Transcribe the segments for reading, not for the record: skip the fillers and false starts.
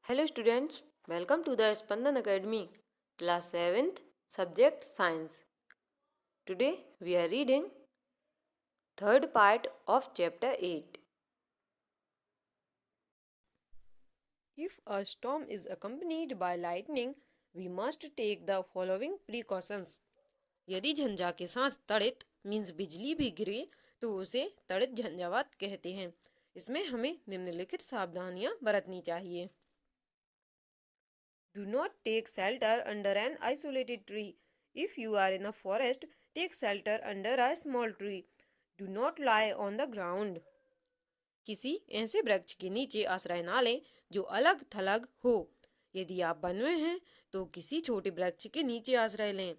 Hello students, welcome to the Spandan Academy, class 7th, subject Science. Today we are reading third part of chapter 8. If a storm is accompanied by lightning, we must take the following precautions. यदि झंझा के साथ तड़ित means बिजली भी गिरे तो उसे तड़ित झंझावात कहते हैं। इसमें हमें निम्नलिखित सावधानियां बरतनी चाहिए। Do not take shelter under an isolated tree. If you are in a forest, take shelter under a small tree. Do not lie on the ground. किसी ऐसे वृक्ष के नीचे आश्रय ना लें जो अलग थलग हो। यदि आप वन में हैं तो किसी छोटे वृक्ष के नीचे आश्रय लें।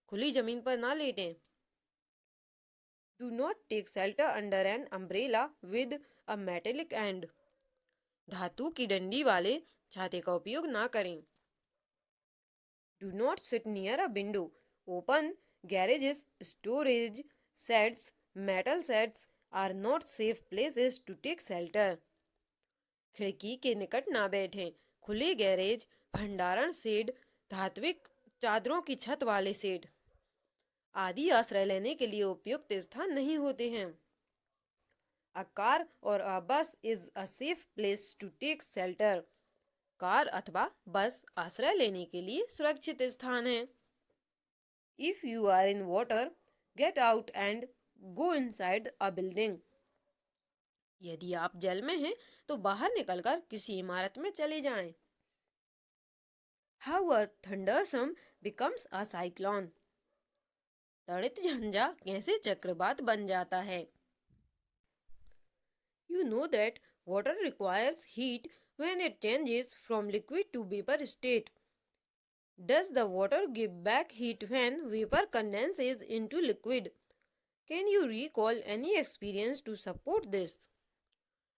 खुली जमीन पर ना लेटें। Do not take shelter under an umbrella with a metallic end. धातु की डंडी वाले छाते का उपयोग ना करें। Do not sit near a window. Open garages, storage sheds, metal sheds are not safe places to take shelter. खिड़की के निकट ना बैठें। खुले गैरेज, भंडारण शेड, धात्विक चादरों की छत वाले शेड आदि आश्रय लेने के लिए उपयुक्त स्थान नहीं होते हैं। A car or a bus is a safe place to take shelter. Car अथवा बस आश्रय लेने के लिए सुरक्षित स्थान है। If you are in water, get out and go inside a building. यदि आप जल में हैं तो बाहर निकलकर किसी इमारत में चले जाएं। How a thunderstorm becomes a cyclone. तड़ित झंझा कैसे चक्रवात बन जाता है। You know that water requires heat when it changes from liquid to vapor state. Does the water give back heat when vapor condenses into liquid? Can you recall any experience to support this?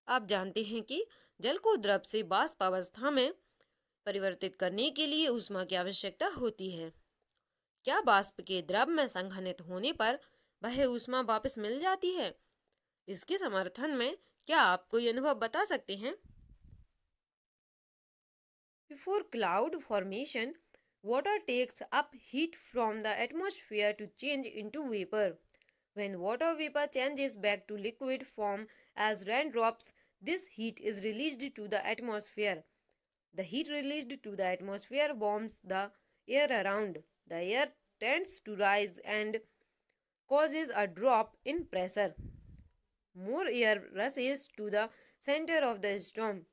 आप जानते हैं कि जल को द्रव से वाष्प अवस्था में परिवर्तित करने के लिए ऊष्मा की आवश्यकता होती है। क्या वाष्प के द्रव में संघनित होने पर वह ऊष्मा वापस मिल जाती है? इसके समर्थन में क्या आप कोई अनुभव बता सकते हैं? Before cloud formation, water takes up heat from the atmosphere to change into vapor. When water vapor changes back to liquid form as raindrops, this heat is released to the atmosphere. The heat released to the atmosphere warms the air around. The air tends to rise and causes a drop in pressure. More air rushes to the center of the storm.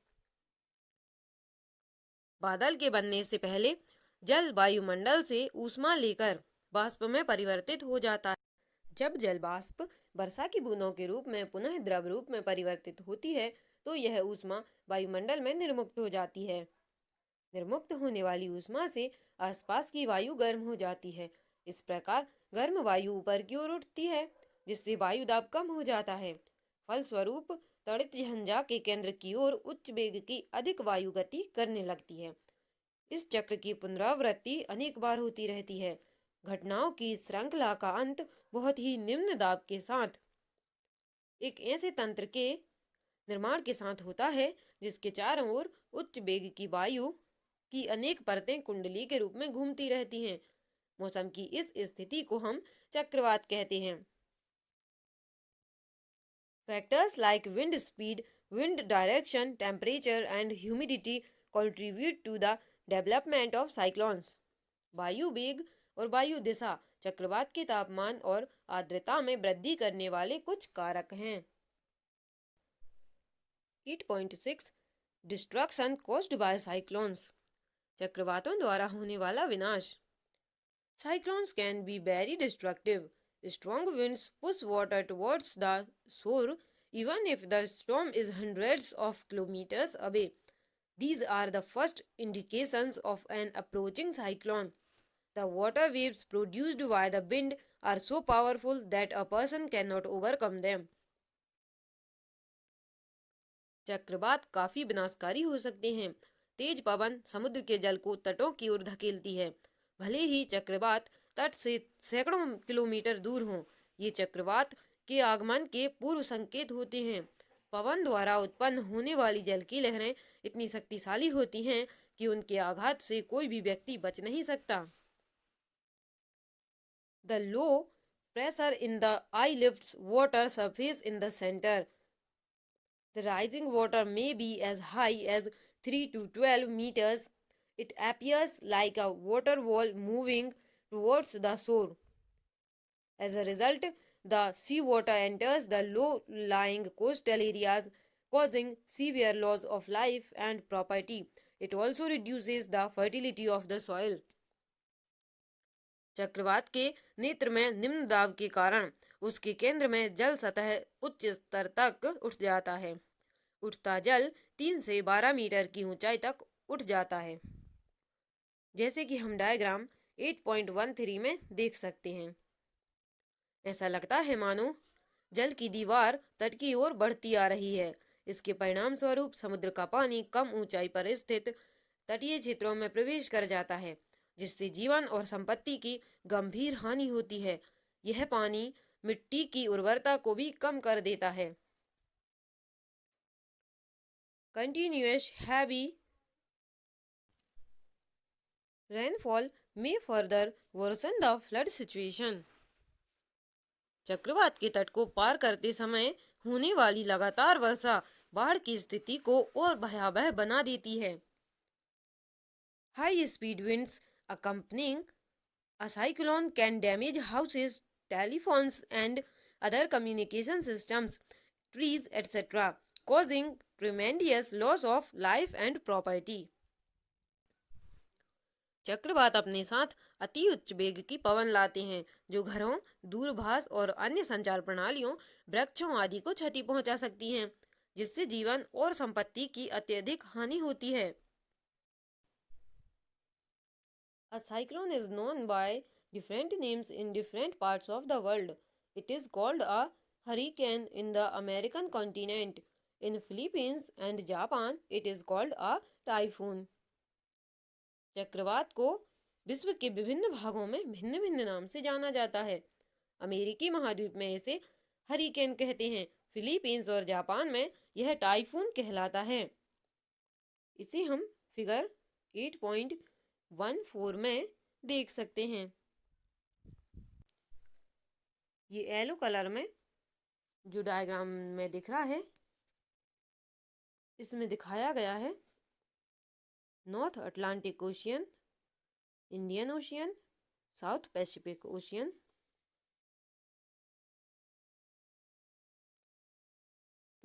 बादल के बनने से पहले जल वायुमंडल से ऊष्मा लेकर वाष्प में परिवर्तित हो जाता है। जब जल वाष्प वर्षा की बूंदों के रूप में पुनः द्रव रूप में परिवर्तित होती है तो यह ऊष्मा वायुमंडल में निर्मुक्त हो जाती है। निर्मुक्त होने वाली ऊष्मा से आसपास की वायु गर्म हो जाती है। इस प्रकार गर्म वायु ऊपर की ओर उठती है जिससे वायु दाब कम हो जाता है। फलस्वरूप तड़ित झंझा के केंद्र की ओर उच्च वेग की अधिक वायु गति करने लगती है। इस चक्र की पुनरावृत्ति अनेक बार होती रहती है। घटनाओं की श्रृंखला का अंत बहुत ही निम्न दाब के साथ एक ऐसे तंत्र के निर्माण के साथ होता है जिसके चारों ओर उच्च वेग की वायु की अनेक परतें कुंडली के रूप में घूमती रहती हैं। मौसम की इस स्थिति को हम चक्रवात कहते हैं। Factors like wind speed, wind direction, temperature and humidity contribute to the development of cyclones. वायु वेग और वायु दिशा चक्रवात के तापमान और आर्द्रता में वृद्धि करने वाले कुछ कारक हैं। 8.6 Destruction caused by cyclones. चक्रवातों द्वारा होने वाला विनाश। Cyclones can be very destructive. Strong winds push water towards the shore even if the storm is hundreds of kilometers away. These are the first indications of an approaching cyclone. The water waves produced by the wind are so powerful that a person cannot overcome them. चक्रवात काफी विनाशकारी हो सकते हैं। तेज पवन समुद्र के जल को तटों की ओर धकेलती है। भले ही चक्रवात तट से सैकड़ों किलोमीटर दूर हों, ये चक्रवात के आगमन के पूर्व संकेत होते हैं। पवन द्वारा उत्पन्न होने वाली जल की लहरें इतनी शक्तिशाली होती हैं कि उनके आघात से कोई भी व्यक्ति बच नहीं सकता। The low pressure in the eye lifts water surface in the center. The rising water may be as high as 3 to 12 meters. It appears like a water wall moving towards the shore. As a result, the seawater enters the low-lying coastal areas, causing severe loss of life and property. It also reduces the fertility of the soil. चक्रवात के नेत्र में निम्न दाब के कारण उसके केंद्र में जल सतह उच्च स्तर तक उठ जाता है। उठता जल 3 से 12 मीटर की ऊंचाई तक उठ जाता है, जैसे कि हम डायग्राम 8.13 में देख सकते हैं। ऐसा लगता है मानो जल की दीवार तट की ओर बढ़ती आ रही है। इसके परिणाम स्वरूप समुद्र का पानी कम ऊंचाई पर स्थित तटीय क्षेत्रों में प्रवेश कर जाता है, जिससे जीवन और संपत्ति की गंभीर हानि होती है। यह पानी मिट्टी की उर्वरता को भी कम कर देता है। Continuous heavy rainfall may further worsen the flood situation. चक्रवात के तट को पार करते समय होने वाली लगातार वर्षा बाढ़ की स्थिति को और भयावह बना देती है। High speed winds accompanying a cyclone can damage houses, telephones, and other communication systems, trees, etc., causing tremendous loss of life and property. चक्रवात अपने साथ अति उच्च वेग की पवन लाते हैं, जो घरों, दूरभाष और अन्य संचार प्रणालियों, वृक्षों आदि को क्षति पहुंचा सकती हैं, जिससे जीवन और संपत्ति की अत्यधिक हानि होती है। A cyclone is known by different names in different parts of the world. It is called a hurricane in the American continent. In Philippines and Japan, it is called a typhoon. चक्रवात को विश्व के विभिन्न भागों में भिन्न भिन्न नाम से जाना जाता है। अमेरिकी महाद्वीप में इसे हरिकेन कहते हैं। फिलीपींस और जापान में यह टाइफून कहलाता है। इसे हम फिगर 8.14 में देख सकते हैं। ये येलो कलर में जो डायग्राम में दिख रहा है, इसमें दिखाया गया है north Atlantic ocean, Indian ocean, south Pacific ocean.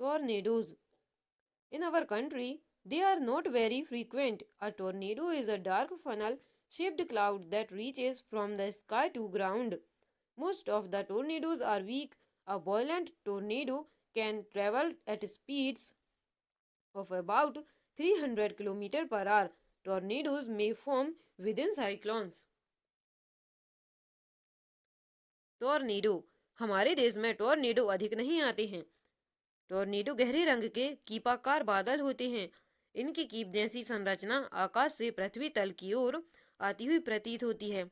Tornadoes. In our country, they are not very frequent. A tornado is a dark funnel-shaped cloud that reaches from the sky to ground. Most of the tornadoes are weak. A violent tornado can travel at speeds of about 300 km per hour. Tornadoes may form within cyclones. Tornado. हमारे देश में tornado अधिक नहीं आते हैं। Tornado गहरे रंग के कीपाकार बादल होते हैं। इनकी कीप जैसी संरचना आकाश से पृथ्वी तल की ओर आती हुई प्रतीत होती है।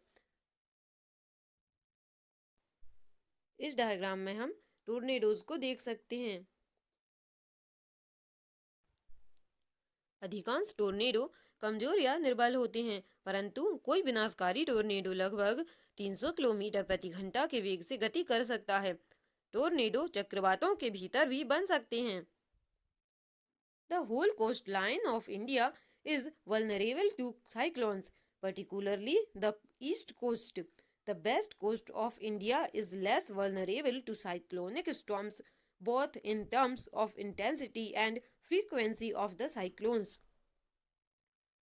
इस डायग्राम में हम टॉर्नेडोज को देख सकते हैं। अधिकांश टॉर्नेडो कमजोर या निर्बल होते हैं, परंतु कोई विनाशकारी टॉर्नेडो लगभग 300 किलोमीटर प्रति घंटा के वेग से गति कर सकता है। टॉर्नेडो चक्रवातों के भीतर भी बन सकते हैं। The whole coastline of India is vulnerable to cyclones, particularly the east coast. The west coast of India is less vulnerable to cyclonic storms, both in terms of intensity and frequency of the cyclones.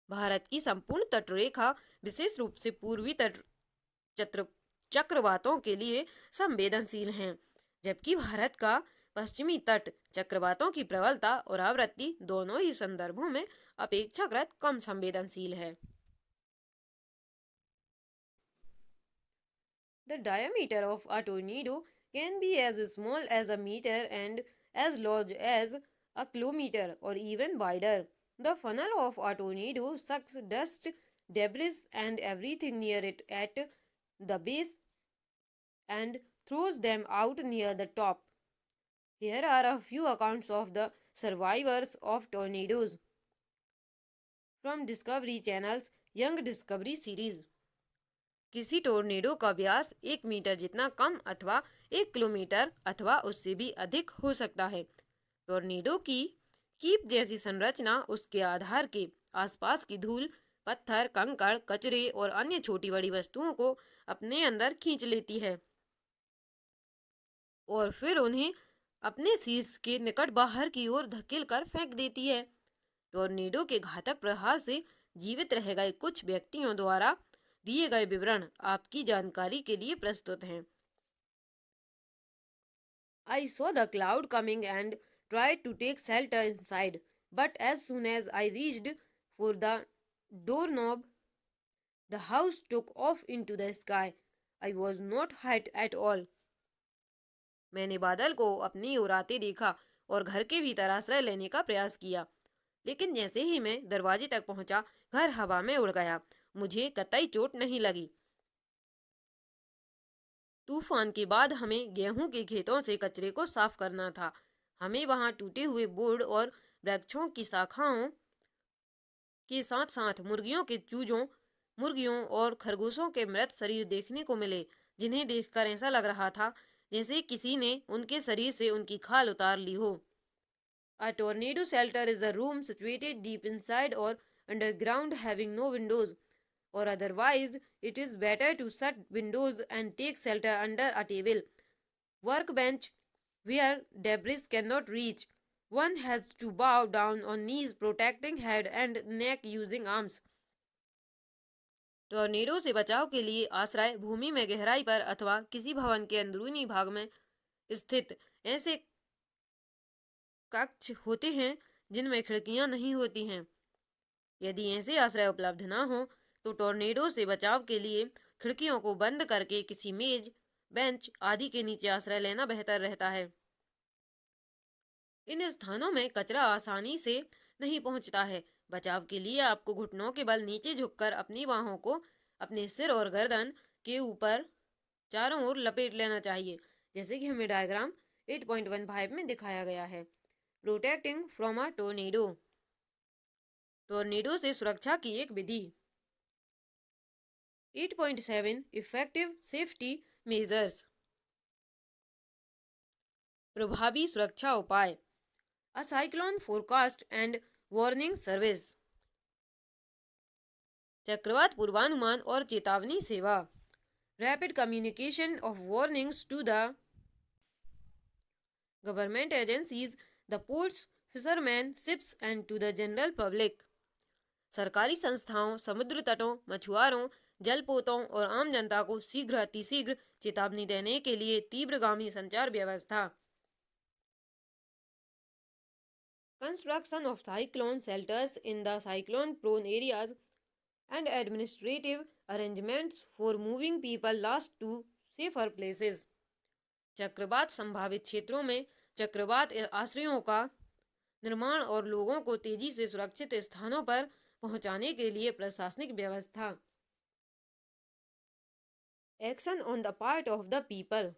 Bharat की संपूर्ण तटरेखा विशेष रूप से पूर्वी तट चक्रवातों के लिए संवेदनशील हैं, जबकि भारत का पश्चिमी तट चक्रवातों की प्रबलता और आवृत्ति दोनों ही संदर्भों में अपेक्षाकृत कम संवेदनशील है। The diameter of a tornado can be as small as a meter and as large as a kilometer or even wider. The funnel of a tornado sucks dust, debris and everything near it at the base and throws them out near the top. Here are a few accounts of the survivors of tornadoes from Discovery Channel's Young Discovery series. किसी tornado का व्यास 1 metre जितना कम अथवा 1 kilometre अथवा उससे भी अधिक हो सकता है। टोर्नेडो की कीप जैसी संरचना उसके आधार के आसपास की धूल, पत्थर, कंकड़, कचरे और अन्य छोटी बड़ी वस्तुओं को अपने अंदर खींच लेती है और फिर उन्हें अपने शीर्ष के निकट बाहर की ओर धकेल कर फेंक देती है। टोर्नेडो के घातक प्रहार से जीवित रह गए कुछ व्यक्तियों द्वारा दिए गए विवरण आपकी जानकारी के लिए प्रस्तुत हैं। I saw the cloud coming and tried to take shelter inside, but as soon as I reached for the doorknob, the house took off into the sky. I was not hurt at all. मैंने बादल को अपनी ओर आते देखा और घर के भीतर आश्रय लेने का प्रयास किया, लेकिन जैसे ही मैं दरवाजे तक पहुंचा, घर हवा में उड़ गया। मुझे कतई चोट नहीं लगी। तूफान के बाद हमें गेहूं के खेतों से कचरे को साफ करना था। हमें वहां टूटे हुए बोर्ड और वृक्षों की शाखाओं के साथ साथ मुर्गियों के चूजों, मुर्गियों और खरगोशों के मृत शरीर देखने को मिले, जिन्हें देखकर ऐसा लग रहा था जैसे किसी ने उनके शरीर से उनकी खाल उतार ली हो। A tornado shelter is a room situated deep inside or underground having no windows, or otherwise it is better to shut windows and take shelter under a table, workbench, where debris cannot reach. One has to bow down on knees, protecting head and neck using arms. Tornado से बचाव के लिए आश्रय भूमि में गहराई पर अथवा किसी भवन के अंदरूनी भाग में स्थित ऐसे कक्ष होते हैं जिनमें खिड़कियां नहीं होती हैं। यदि ऐसे आश्रय उपलब्ध न हो तो टॉर्नेडो से बचाव के लिए खिड़कियों को बंद करके किसी मेज, बेंच आदि के नीचे आश्रय लेना बेहतर रहता है। इन स्थानों में कचरा आसानी से नहीं पहुंचता है। बचाव के लिए आपको घुटनों के बल नीचे झुककर अपनी बाहों को अपने सिर और गर्दन के ऊपर चारों ओर लपेट लेना चाहिए, जैसे कि हमें डायग्राम 8.15 में दिखाया गया है। Protecting from a tornado. Tornado से सुरक्षा की एक विधि। 8.7 इफेक्टिव सेफ्टी मेजर्स। प्रभावी सुरक्षा उपाय। A cyclone forecast and warning service. चक्रवात पूर्वानुमान और चेतावनी सेवा। Rapid communication of warnings to the government agencies, the ports, fishermen, ships and to the general public. सरकारी संस्थाओं, समुद्र तटों, मछुआरों, जलपोतों और आम जनता को शीघ्र अतिशीघ्र चेतावनी देने के लिए तीव्रगामी संचार व्यवस्था। Construction of cyclone shelters in the cyclone-prone areas and administrative arrangements for moving people lost to safer places. चक्रवात संभावित क्षेत्रों में चक्रवात आश्रयों का निर्माण और लोगों को तेजी से सुरक्षित स्थानों पर पहुंचाने के लिए प्रशासनिक व्यवस्था। Action on the part of the people.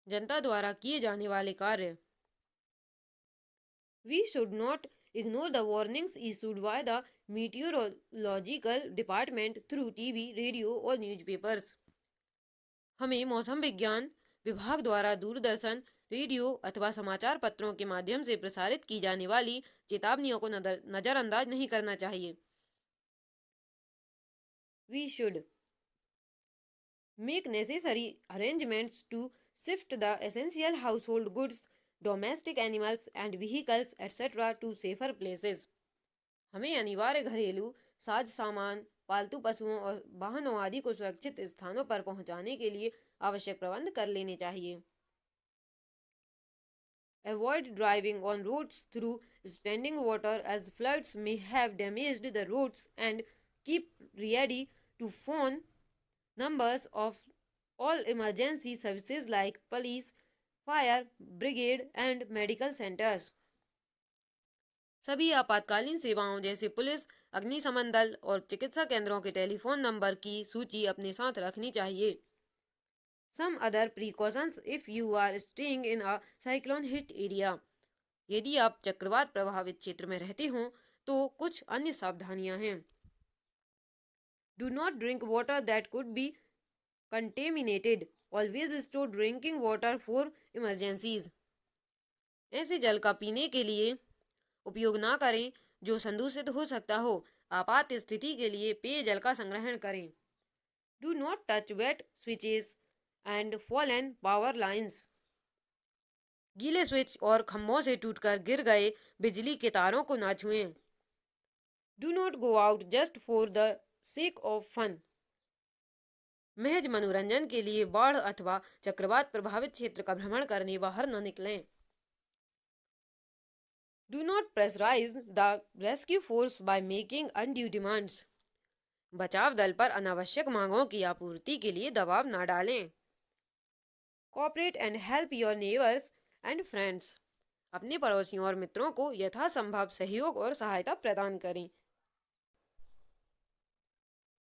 जनता द्वारा किए जाने वाले कार्य। We should not ignore the warnings issued by the meteorological department through TV, radio और newspapers. हमें मौसम विज्ञान विभाग द्वारा दूरदर्शन, रेडियो अथवा समाचार पत्रों के माध्यम से प्रसारित की जाने वाली चेतावनियों को नजरअंदाज नहीं करना चाहिए। We should make necessary arrangements to shift the essential household goods, domestic animals and vehicles etcetera to safer places. हमें अनिवार्य घरेलू साज सामान, पालतू पशुओं और वाहनों आदि को सुरक्षित स्थानों पर पहुंचाने के लिए आवश्यक प्रबंध कर लेने चाहिए। Avoid driving on roads through standing water as floods may have damaged the roads and keep ready to phone numbers of all emergency services like police, fire brigade and medical centres. सभी आपातकालीन सेवाओं जैसे police, अग्निशमन दल और चिकित्सा केंद्रों के टेलीफोन नंबर की सूची अपने साथ रखनी चाहिए। Some other precautions if you are staying in a cyclone hit area. यदि आप चक्रवात प्रभावित क्षेत्र में रहते हो तो कुछ अन्य सावधानियां हैं. Do not drink water that could be contaminated. Always store drinking water for emergencies. ऐसे जल का पीने के लिए उपयोग ना करें जो संदूषित हो सकता हो. आपात स्थिति के लिए पेयजल का संग्रहण करें. Do not touch wet switches and fallen power lines. गीले स्विच और खंभों से टूटकर गिर गए बिजली के तारों को ना छुएं. Do not go out just for the sake of fun. महज मनोरंजन के लिए बाढ़ अथवा चक्रवात प्रभावित क्षेत्र का भ्रमण करने बाहर न निकलें. Do not pressurize the rescue force by making undue demands. बचाव दल पर अनावश्यक मांगों की आपूर्ति के लिए दबाव न डालें. Cooperate and help your neighbors and friends. अपने पड़ोसियों और मित्रों को यथासंभव सहयोग और सहायता प्रदान करें.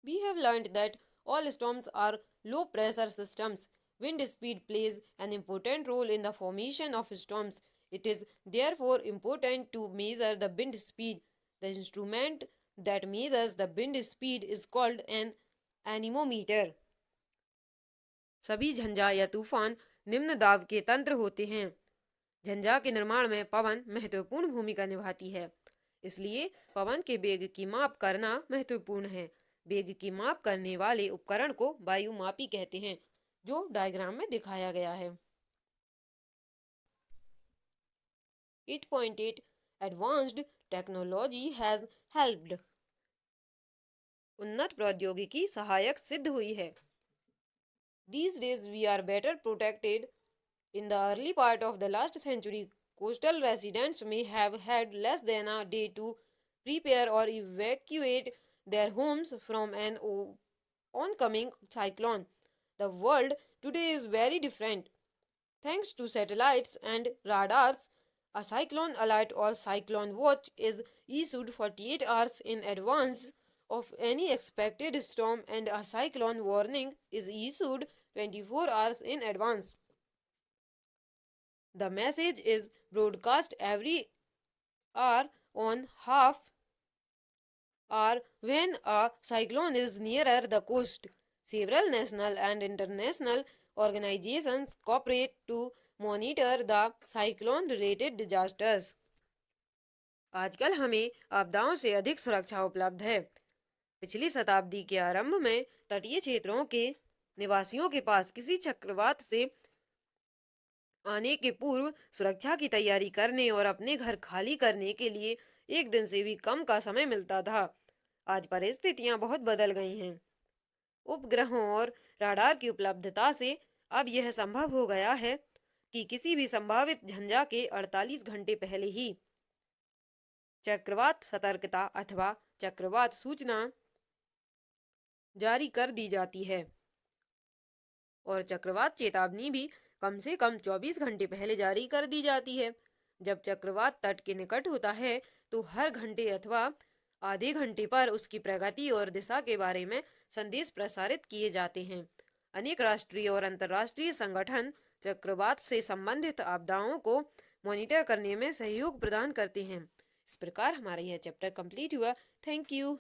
We have learned that all storms are low pressure systems. Wind speed plays an important role in the formation of storms. It is therefore important to measure the wind speed. The instrument that measures the wind speed is called an anemometer. सभी झंझा या तूफान निम्न दाब के तंत्र होते हैं. झंझा के निर्माण में पवन महत्वपूर्ण भूमिका निभाती है. इसलिए पवन के वेग की माप करना महत्वपूर्ण है. वेग की माप करने वाले उपकरण को वायुमापी कहते हैं, जो डायग्राम में दिखाया गया है. 8.8 Advanced technology has helped. उन्नत प्रौद्योगिकी सहायक सिद्ध हुई है. These days we are better protected. In the early part of the last century, coastal residents may have had less than a day to prepare or evacuate their homes from an oncoming cyclone. The world today is very different. Thanks to satellites and radars, a cyclone alert or cyclone watch is issued 48 hours in advance of any expected storm, and a cyclone warning is issued 24 hours in advance. The message is broadcast every hour on half hour when a cyclone is nearer the coast. Several national and international organizations cooperate to monitor the cyclone related disasters. आजकल हमें आपदाओं से अधिक सुरक्षा उपलब्ध है. पिछली शताब्दी के आरंभ में तटीय क्षेत्रों के निवासियों के पास किसी चक्रवात से आने के पूर्व सुरक्षा की तैयारी करने और अपने घर खाली करने के लिए एक दिन से भी कम का समय मिलता था. आज परिस्थितियां बहुत बदल गई हैं. उपग्रहों और राडार की उपलब्धता से अब यह संभव हो गया है कि किसी भी संभावित झंझा के 48 घंटे पहले ही चक्रवात सतर्कता अथवा चक्रवात सूचना जारी कर दी जाती है और चक्रवात चेतावनी भी कम से कम 24 घंटे पहले जारी कर दी जाती है. जब चक्रवात तट के निकट होता है तो हर घंटे अथवा आधे घंटे पर उसकी प्रगति और दिशा के बारे में संदेश प्रसारित किए जाते हैं. अनेक राष्ट्रीय और अंतर्राष्ट्रीय संगठन चक्रवात से संबंधित आपदाओं को मॉनिटर करने में सहयोग प्रदान करते हैं. इस प्रकार हमारा यह चैप्टर कंप्लीट हुआ. Thank you.